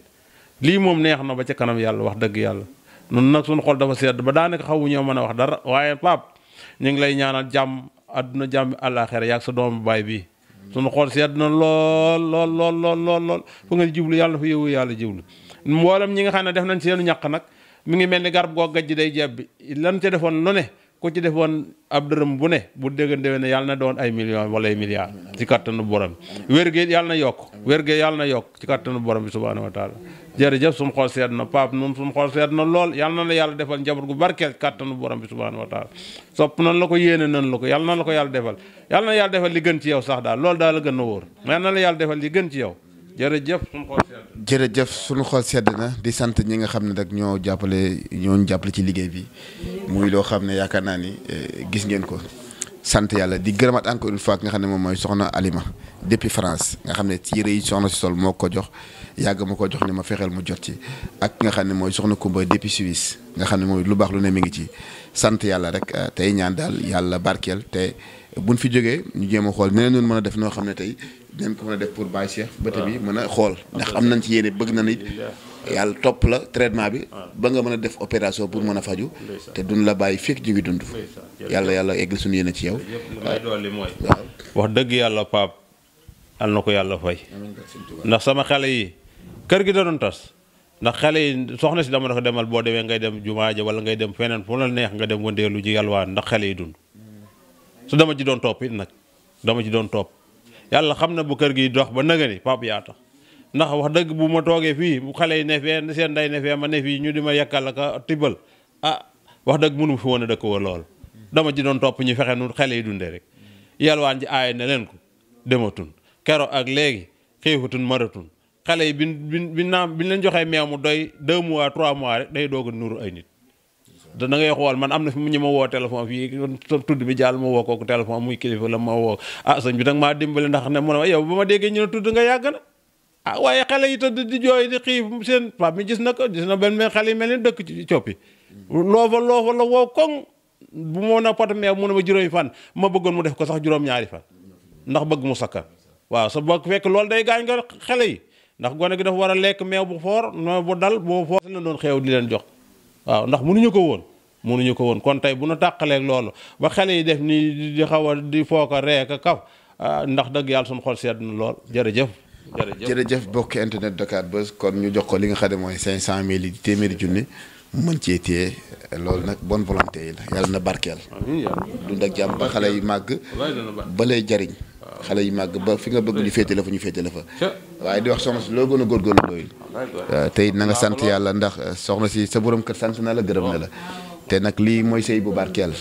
lii moom neex na ba ca kanam yàlla wax dëgg yàlla nun nag suñu xol dafa sedd ba daanaka xawu ñoo mën a wax dara waaye pap ñu ngi lay ñaanal jàmm àdduna jàmm àllaaxira yaag sa doomu baay bii suñu xol sedd na lool fu nga jublu yàlla fa yowu yàlla jublu mboolem ñi nga xam ne def nañ seenu ñàq nag mi ngi mel ni garab goo gajj day jebbi lan ca defoon lu ne ku ci defoon ab dërëm bu ne bu déggandewee ne yàlla na doon ay millions wala ay milliards ci kattanu borom bi wér-gu yàlla na yokk wér-gu yàlla na yokk ci kattanu borom bi subhaanahu wa taala jërëjëf suñu xool seet na Pape nun suñu xool seet na lool yàlla na la yàlla defal njaboot gu barkeel kattanu borom bi subhaanahu wa taala sopp nan la ko yéene nan la ko yàlla na la ko yàlla defal yàlla na yàlla defal li gën ci yow sax daal loolu daal la gën a wóor yàlla na la yàlla defal li gën ci yow jërëjëf suñu xool sedd jërëjëf suñu xool sedd na di sant ñi nga xam ne rek ñoo jàppale ci liggéey bi muy loo xam ne yaakaar naa ni gis ngeen ko sant yàlla di gërëmaat encore une fois nga xam ne moom mooy soxna Alima depuis France nga xam ne ci yére yi soxna si sol moo ko jox yàgg ma ko jox ni ma fexeel mu jot ci ak nga xam ne mooy soxna Kumba depuis Suisse nga xam ne mooy lu baax lu ne mi ngi ci sant yàlla rek tey ñaan daal yàlla barkeel te buñ fi jógee ñu jéem a xool neneen ñun mën a def noo xam ne tey dinañ ko mën a def pour Baye Cheikh bëte bi mën a xool ndax am nañ ci yéene bëgg na nit yàlla topp la traitement bi ba nga mën a def opération pour mën a faju te duñ la bàyyi fekk ñu ngi dund yàlla eggal suñu yéene ci yow wax dëgg yàlla Pape al na ko yàlla fay ndax sama xale yi kër gi da doon tas ndax xale yi soxna si dama dafa demal boo demee ngay dem jumaa ja wala ngay dem feneen fu la neex nga dem wëndeelu ji yalwaan ndax xale yi dund su dama ci doon topp it nag dama ci doon topp yàlla xam na bu kër gi dox ba naga ni Pape yaa tax ndax wax dëgg bu ma toogee fii bu xale yi ne fee seen nday ne fee ma ne fii ñu di ma yekkal ak tibbal wax dëgg mënu fi woon a dëkk wa lool dama ci doon topp ñu fexe nu xale yi dundee rek yalwaan ji aaye ne leen ko dematun kero ak léegi xiifatun maratun xale yi bi leen joxee meew mu doy 2 mois 3 mois rek day doog a nuru ay nit da ngay xool man am na fi mu ñu ma woo téléphone fii tudd bi jàll ma woo kooku téléphone muy kilifa la ma woo sëñ bi nag maa dimbali ndax ne mu ne yow ba ma déggee ñu ne tudd nga yàgg na waaye xale yi tëdd di jooy di xiif seen Pape mi gis na benn xale yi mel ni dëkk ci coppi loofa la woo koŋ bu moo na pot meew mu ne ma juróomi fan ma bëggoon mu def ko sax juróom-ñaari fan ndax bëgg mu sakkan waaw sa bokk fekk loolu day gaañ nga xale yi ndax gone gi dafa war a lekk meew bu foor no bu dal boo foor la doon xeew di leen jox waaw ndax mënuñu ko woon kon tey bu nu tàqaleeg loolu ba xale yi def ni di xaw a di fooka reeka kaf ndax dëgg yàlla suñu xol sedd na lool jërëjëf bokki internet Dakar Buzz kon ñu jox ko li nga xam ne mooy 500000 yi téeméeri junni mu mën cee téye loolu nag bonne volonté yi la yàlla na barkeel dund ak jàmm ba xale yi màgg ba lay jariñ xale yi màgg ba fi nga bëgg ñu féete la fa ñu féete la fa waaye di wax soxna si loo gën a góorgóorlu doyul tey na nga sant yàlla ndax soxna si sa borom kër sant na la gërëm na la te nag lii mooy sëy bu barkeel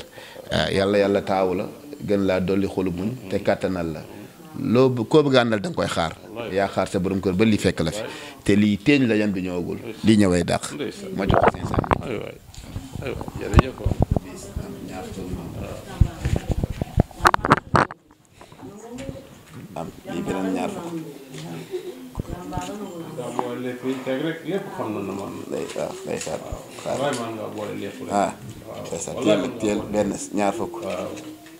yàlla taawu la gën laa dolli xolu muñ te kàttanal la koo bëgg àndal da nga koy xaar yaa xaar sa borom kër ba lii fekk la fi te lii teeñ la yan bi ñëwagul lii ñëwee dàq ma jox ko 500 am lii beneen ñaar fukk teel benn ñaar fukk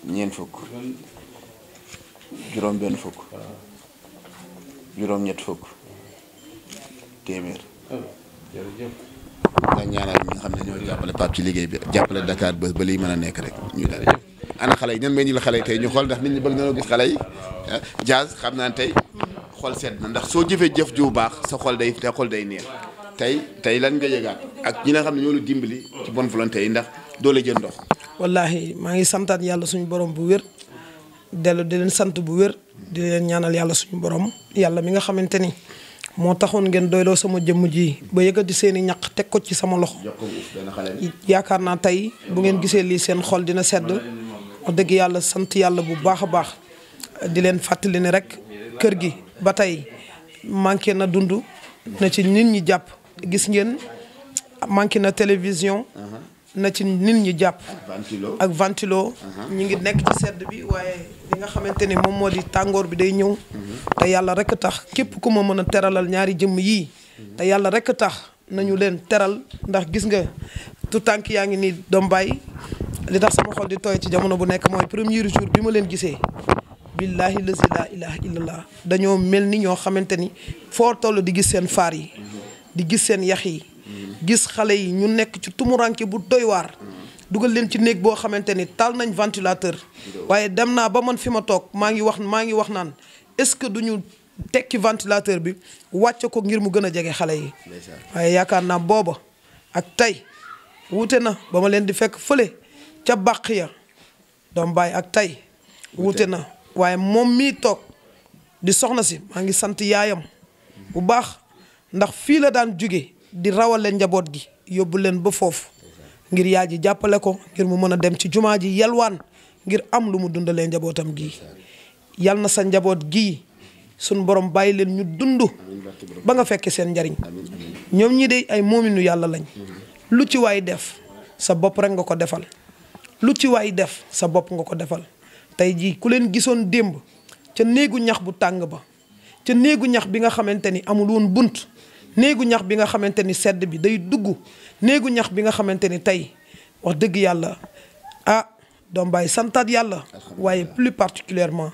ñeent fukk juróom benn fukk juróom ñett fukk téeméer nga ñaanal ñi nga xam ne ñoo jàppale Pape ci liggéey bi jàppale Dakar Buzz ba lii mën a nekk rek ñu daal ana xale yi ñan may ñu la xale yi tey ñu xool ndax nit ñi bëgg nañoo gis xale yi Diaz xam naa ne tey xol sedd na ndax soo jëfee jëf ju baax sa xol day neex tey lan nga yëgaat ak ñi nga xam ne ñoo la dimbali ci bonne volonté yi ndax doo la jël ndox. wallahi maa ngi santaat yàlla suñu borom bu wér dellu di leen sant bu wér di leen ñaanal yàlla suñu borom yàlla mi nga xamante ni moo taxoon ngeen doyloo sama jëmm ji ba yëkkati seen i ñaq teg ko ci sama loxo. yaakaar naa tey bu ngeen gisee lii seen xol dina sedd wax dëgg yàlla sant yàlla bu baax a baax di leen fàttali ne rek kër gi ba tey manqué na dund na ci nit ñi jàpp gis ngeen manqué na télévision. na ci nit ñi jàpp ak ventilo ñi ngi nekk ci sedd bi waaye li nga xamante ni moom moo di tàngoor bi day ñëw te yàlla rek tax képp ku ma mën a teralal ñaari jëmm yii te yàlla rek tax nañu leen teral ndax gis nga tout tànk yaa ngi nii doom bàyyi li tax sama xol di tooy ci jamono bu nekk mooy premier jour bi ma leen gisee billahi lazi la ilaha illallah dañoo mel ni ñoo xamante ni foo toll di gis seen faar yi di gis seen yax yi gis xale yi ñu nekk ci tumuranke bu doy waar dugal leen ci néeg boo xamante ni taal nañ ventilateur waaye dem naa ba man fi ma toog maa ngi wax naan est-ce que duñu tekki ventilateur bi wàcce ko ngir mu gën a jege xale yi waaye yaakaar naa booba ak tey wuute na ba ma leen di fekk fële ca bàq ya doom bàyyi ak tey wuute na waaye moom mii toog di soxna si maa ngi sant yaayam bu baax ndax fii la daan jóge di rawal leen njaboot gi yóbbu leen ba foofu ngir yaay ji jàppale ko ngir mu mën a dem ci jumaa ji yalwaan ngir am lu mu dundalee njabootam gi yal na sa njaboot gii suñ borom bàyyi leen ñu dund ba nga fekke seen njariñ ñoom ñi de ay moominu yàlla lañ lu ci waay def sa bopp rek nga ko defal lu ci waay def sa bopp nga ko defal tey jii ku leen gisoon démb ca néegu ñax bu tàng ba ca néegu ñax bi nga xamante ni amul woon bunt néegu ñax bi nga xamante ni sedd bi day dugg néegu ñax bi nga xamante ni tey wax dëgg yàlla doom bàyyi santaat yàlla waaye plus particulièrement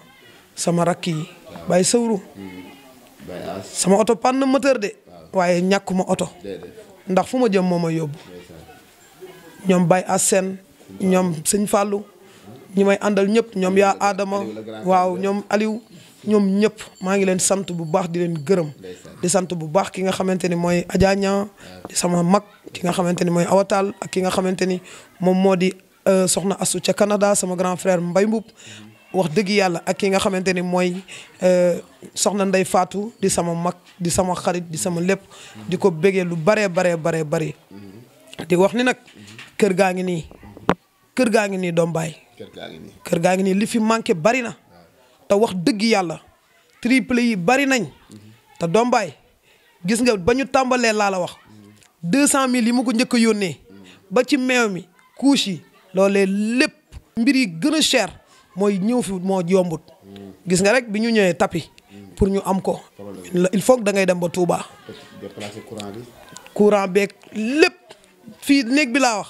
sama rakk yi bàyyi sawru sama oto panne moteur de waaye ñàkkuma oto ndax fu ma jëm moo ma yóbbu ñoom Baye Assène ñoom sëñ Fallou ñi may àndal ñëpp ñoom yaa Adama waaw ñoom Aliou ñoom ñëpp maa ngi leen sant bu baax di leen gërëm di sant bu baax ki nga xamante ni mooy Adja Niang di sama mag ki nga xamante ni mooy Awatal ak ki nga xamante ni moom moo di soxna Assou ca Canada sama grand frère Mbaye Mboup wax dëgg yàlla ak ki nga xamante ni mooy soxna Ndey Fatou di sama mag di sama xarit di sama lépp di ko bégee lu baree bari di wax ni nag kër gaa ngi nii doom baay kër gaa ngi nii li fi manqué bari na te wax dëgg yàlla triple yi bari nañ te doom baay gis nga ba ñu tàmbalee laa la wax 200 000 yi ma ko njëkk a yónnee ba ci meew mi couche yi loolee lépp mbir yi gën a cher mooy ñëw fi moo yombut gis nga rek bi ñu ñëwee tapis pour ñu am ko il faut que da ngay dem ba Touba courant beeg lépp fii néeg bi laa wax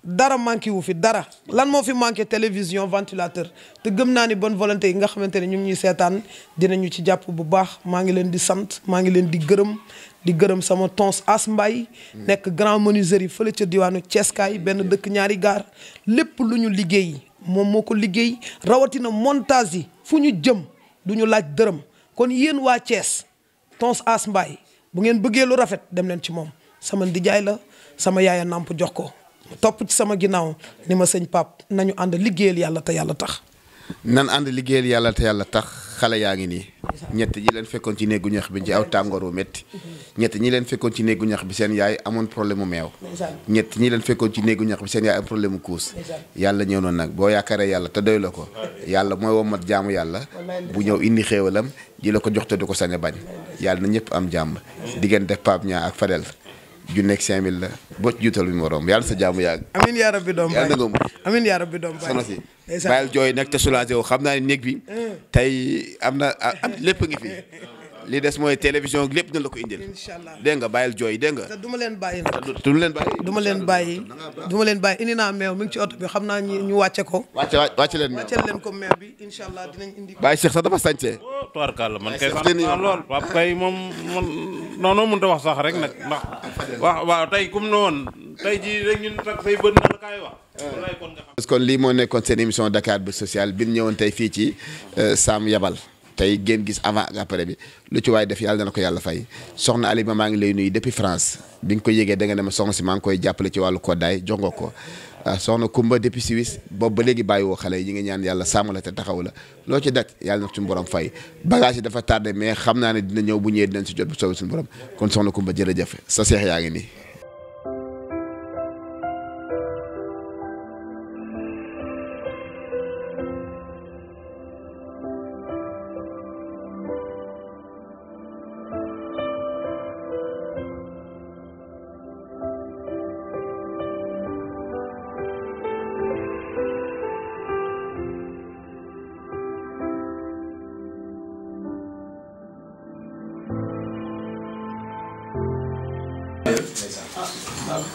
dara manqué wu fi dara lan moo fi manqué télévision ventilateur te gëm naa ni bonne volonté yi nga xamante ne ñu ngi ñuy seetaan dinañu ci jàpp bu baax maa ngi leen di sant maa ngi leen di gërëm sama tons As Mbaye nekk grand menuiserie fële ca diwaanu Ceeskaay benn dëkk ñaari gaar lépp lu ñu liggéey moom moo ko liggéey rawatina montage yi fu ñu jëm du ñu laaj dërëm kon yéen waa Thiès tons As Mbaye bu ngeen bëggee lu rafet dem leen ci moom sama ndijaay la sama yaaya namp jox ko topp ci sama ginnaaw ni ma sëñ Pape nañu ànd liggéeyal yàlla te yàlla tax. nan ànd liggéeyal yàlla te yàlla tax xale yaa ngi nii. ñett ñi leen fekkoon ci néegu ñax bi ci aw tàngoor wu métti. ñett ñi leen fekkoon ci néegu ñax bi seen yaay amoon problème mu meew. ñett ñi leen fekkoon ci néegu ñax bi seen yaay am problème mu kuus. yàlla ñëw noonu nag boo yaakaaree yàlla te doy la ko. yàlla mooy womat jaamu yàlla. bu ñëw indi xéewalam di la ko jox te du ko sañ a bañ. yàlla na ñëpp am jàmm. diggante Pape Niang ak Fadel. ju nekk 5000 la boo ci juutal bi moroom yàlla sa jaamu yàgg. amiin yaa rabbi doom baay yàlla na nga mën. amiin yaa rabbi doom baay soxna si bàyyil jooy nag te soulagé wu xam naa ne néeg bi tey am lépp ngi fi li des mooy télévision lépp na la ko indil. incha allah dégg nga bàyyil jooy dégg nga. te du ma leen bàyyi nag. du leen bàyyi. du ma leen bàyyi indi naa meew mi ngi ci oto bi xam naa ñu wàcce ko. wàcce leen meew wàcceel leen ko meew bi incha allah dinañ indi. bàyyi Cheikh sax dafa sañse. tubaarkàlla man kay sant naa lool Pape kay moom man noonu mënut a wax sax rek nag ndax waaw tey comme ne woon tey jii rek ñun sax say bët na la kaay wax. kon lii moo nekkoon seen émission Dakar Buzz Social bi ñu ñëwoon tey fii ci Sam Yabal tey ngeen gis avant ak après bi lu ci waay def yàlla dana ko yàlla fay soxna Alima maa ngi lay nuyu depuis France bi nga ko yégee da nga ne ma soxna si maa ngi koy jàppale ci wàllu koddaay jox nga ko soxna Kumba depuis Suisse boobu ba léegi bàyyiwoo xale yi ñi ngi ñaan yàlla sàmm la te taxaw la loo ci daj yàlla na suñu borom fay bagage yi dafa tardé mais xam naa ne dina ñëw bu ñëwee dinañ si jot bu soobee suñu borom kon soxna Kumba jërëjëf sa seex yaa ngi nii.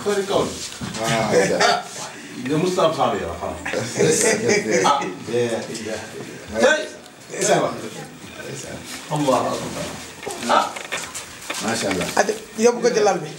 Xëy kaw waaw nga Moustapha Sall yow xam macha allah. yóbbu ko ci lal bi.